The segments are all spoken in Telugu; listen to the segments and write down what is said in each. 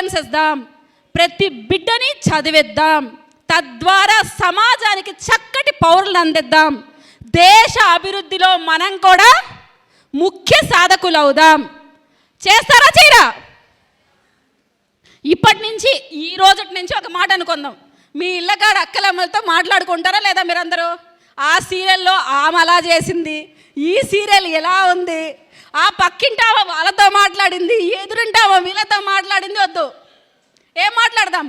ప్రోగ్రామ్స్ ఇద్దాం, ప్రతి బిడ్డని చదివిద్దాం, తద్వారా సమాజానికి చక్కటి పౌరులను అందిద్దాం, దేశ అభివృద్ధిలో మనం కూడా ముఖ్య సాధకులు అవుదాం. చేస్తారా చేయరా? ఇప్పటి నుంచి ఈ రోజుటి నుంచి ఒక మాట అనుకుందాం. మీ ఇళ్ళకాడ అక్కలమ్మలతో మాట్లాడుకుంటారా లేదా మీరందరూ? ఆ సీరియల్లో ఆమె అలా చేసింది, ఈ సీరియల్ ఎలా ఉంది, ఆ పక్కింటావా వాళ్ళతో మాట్లాడింది, ఎదురుంటావా వీళ్ళతో మాట్లాడింది, వద్దు. ఏం మాట్లాడదాం?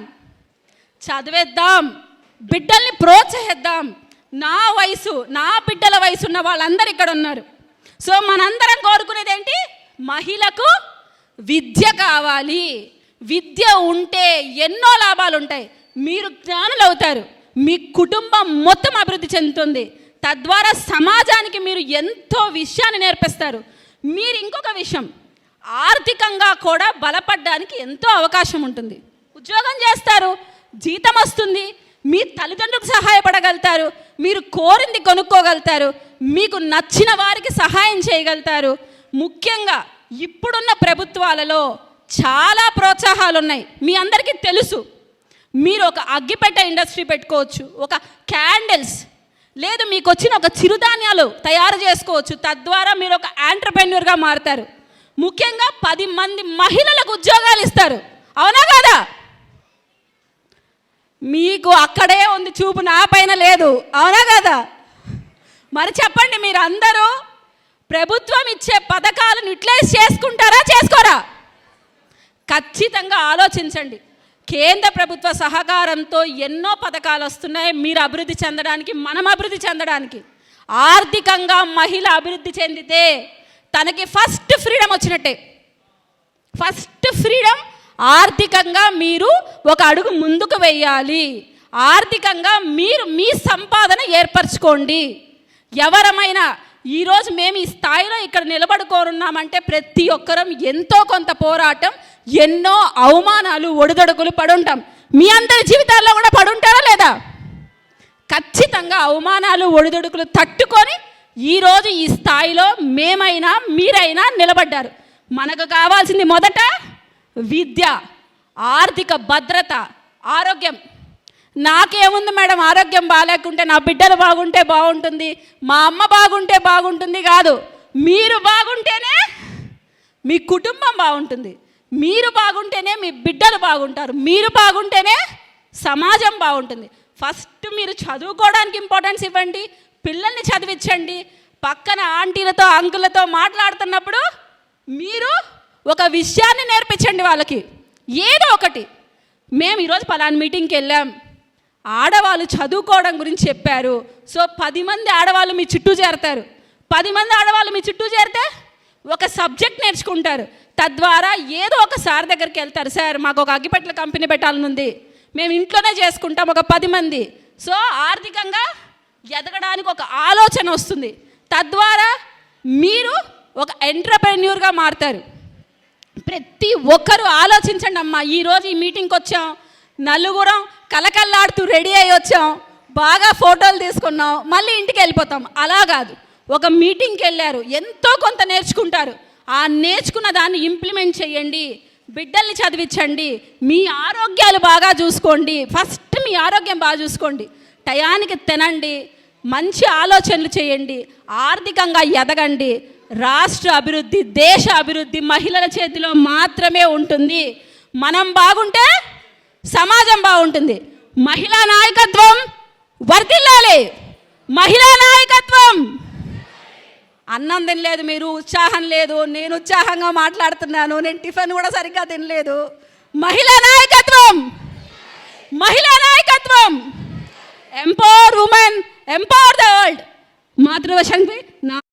చదివేద్దాం, బిడ్డల్ని ప్రోత్సహిద్దాం. నా వయసు, నా బిడ్డల వయసు ఉన్న వాళ్ళందరూ ఇక్కడ ఉన్నారు. సో మనందరం కోరుకునేది ఏంటి? మహిళకు విద్య కావాలి. విద్య ఉంటే ఎన్నో లాభాలు ఉంటాయి. మీరు జ్ఞానులు అవుతారు, మీ కుటుంబం మొత్తం అభివృద్ధి చెందుతుంది, తద్వారా సమాజానికి మీరు ఎంతో విషయాన్ని నేర్పిస్తారు. మీరు ఇంకొక విషయం, ఆర్థికంగా కూడా బలపడడానికి ఎంతో అవకాశం ఉంటుంది. ఉద్యోగం చేస్తారు, జీతం వస్తుంది, మీ తల్లిదండ్రులకు సహాయపడగలుగుతారు, మీరు కోరింది కొనుక్కోగలుగుతారు, మీకు నచ్చిన వారికి సహాయం చేయగలుగుతారు. ముఖ్యంగా ఇప్పుడున్న ప్రభుత్వాలలో చాలా ప్రోత్సాహాలు ఉన్నాయి. మీ అందరికీ తెలుసు. మీరు ఒక అగ్గిపెట్టె ఇండస్ట్రీ పెట్టుకోవచ్చు, ఒక క్యాండిల్స్, లేదు మీకు వచ్చిన ఒక చిరుధాన్యాలు తయారు చేసుకోవచ్చు. తద్వారా మీరు ఒక ఆంటర్‌ప్రెన్యూర్గా మారుతారు. ముఖ్యంగా 10 మంది మహిళలకు ఉద్యోగాలు ఇస్తారు. అవునా కాదా? మీకు అక్కడే ఉంది చూపు, నా పైన లేదు. అవునా కదా? మరి చెప్పండి, మీరు అందరూ ప్రభుత్వం ఇచ్చే పథకాలను యూటిలైజ్ చేసుకుంటారా చేసుకోరా? ఖచ్చితంగా ఆలోచించండి. కేంద్ర ప్రభుత్వ సహకారంతో ఎన్నో పథకాలు వస్తున్నాయి మీరు అభివృద్ధి చెందడానికి, మనం అభివృద్ధి చెందడానికి. ఆర్థికంగా మహిళ అభివృద్ధి చెందితే తనకి ఫస్ట్ ఫ్రీడమ్ వచ్చినట్టే. ఫస్ట్ ఫ్రీడమ్, ఆర్థికంగా మీరు ఒక అడుగు ముందుకు వెయ్యాలి. ఆర్థికంగా మీరు మీ సంపాదన ఏర్పరచుకోండి. ఎవరమైనా ఈరోజు మేము ఈ స్థాయిలో ఇక్కడ నిలబడుకోనున్నామంటే ప్రతి ఒక్కరం ఎంతో కొంత పోరాటం, ఎన్నో అవమానాలు, ఒడిదొడుకులు పడుంటాం. మీ అందరి జీవితాల్లో కూడా పడుంటారా లేదా? ఖచ్చితంగా అవమానాలు, ఒడిదొడుకులు తట్టుకొని ఈరోజు ఈ స్థాయిలో మేమైనా మీరైనా నిలబడ్డారు. మనకు కావాల్సింది మొదట విద్య, ఆర్థిక భద్రత, ఆరోగ్యం. నాకేముంది మేడం, ఆరోగ్యం బాగాలేకుంటే నా బిడ్డలు బాగుంటే బాగుంటుంది, మా అమ్మ బాగుంటే బాగుంటుంది కాదు. మీరు బాగుంటేనే మీ కుటుంబం బాగుంటుంది, మీరు బాగుంటేనే మీ బిడ్డలు బాగుంటారు, మీరు బాగుంటేనే సమాజం బాగుంటుంది. ఫస్ట్ మీరు చదువుకోవడానికి ఇంపార్టెన్స్ ఇవ్వండి, పిల్లల్ని చదివించండి. పక్కన ఆంటీలతో అంకులతో మాట్లాడుతున్నప్పుడు మీరు ఒక విషయాన్ని నేర్పించండి వాళ్ళకి, ఏదో ఒకటి. మేము ఈరోజు పలానా మీటింగ్కి వెళ్ళాం, ఆడవాళ్ళు చదువుకోవడం గురించి చెప్పారు. సో 10 మంది ఆడవాళ్ళు మీ చుట్టూ చేరతారు. 10 మంది ఆడవాళ్ళు మీ చుట్టూ చేరితే ఒక సబ్జెక్ట్ నేర్చుకుంటారు. తద్వారా ఏదో ఒక సార్ దగ్గరికి వెళ్తారు, సార్ మాకు ఒక అగ్గిపెట్టెల కంపెనీ పెట్టాలని ఉంది, మేము ఇంట్లోనే చేసుకుంటాం ఒక 10 మంది. సో ఆర్థికంగా ఎదగడానికి ఒక ఆలోచన వస్తుంది. తద్వారా మీరు ఒక ఎంటర్‌ప్రెన్యూర్గా మారుతారు. ప్రతి ఒక్కరూ ఆలోచించండి అమ్మా. ఈరోజు ఈ మీటింగ్కి వచ్చాం, నలుగురం కలకల్లాడుతూ రెడీ అయ్యి వచ్చాం, బాగా ఫోటోలు తీసుకున్నాం, మళ్ళీ ఇంటికి వెళ్ళిపోతాం. అలా కాదు, ఒక మీటింగ్కి వెళ్ళారు, ఎంతో కొంత నేర్చుకుంటారు. ఆ నేర్చుకున్న దాన్ని ఇంప్లిమెంట్ చేయండి, బిడ్డల్ని చదివించండి, మీ ఆరోగ్యాలు బాగా చూసుకోండి. ఫస్ట్ మీ ఆరోగ్యం బాగా చూసుకోండి, టయానికి తినండి, మంచి ఆలోచనలు చేయండి, ఆర్థికంగా ఎదగండి. రాష్ట్ర అభివృద్ధి, దేశ అభివృద్ధి మహిళల చేతిలో మాత్రమే ఉంటుంది. మనం బాగుంటే సమాజం బాగుంటుంది. మహిళా నాయకత్వం వర్ధిల్లాలి, మహిళా నాయకత్వం. అన్నం తినలేదు మీరు, ఉత్సాహం లేదు, నేను ఉత్సాహంగా మాట్లాడుతున్నాను, నేను టిఫిన్ కూడా సరిగ్గా తినలేదు. మహిళా నాయకత్వం, మహిళా నాయకత్వం. Empower women, empower the world. మాతృభాష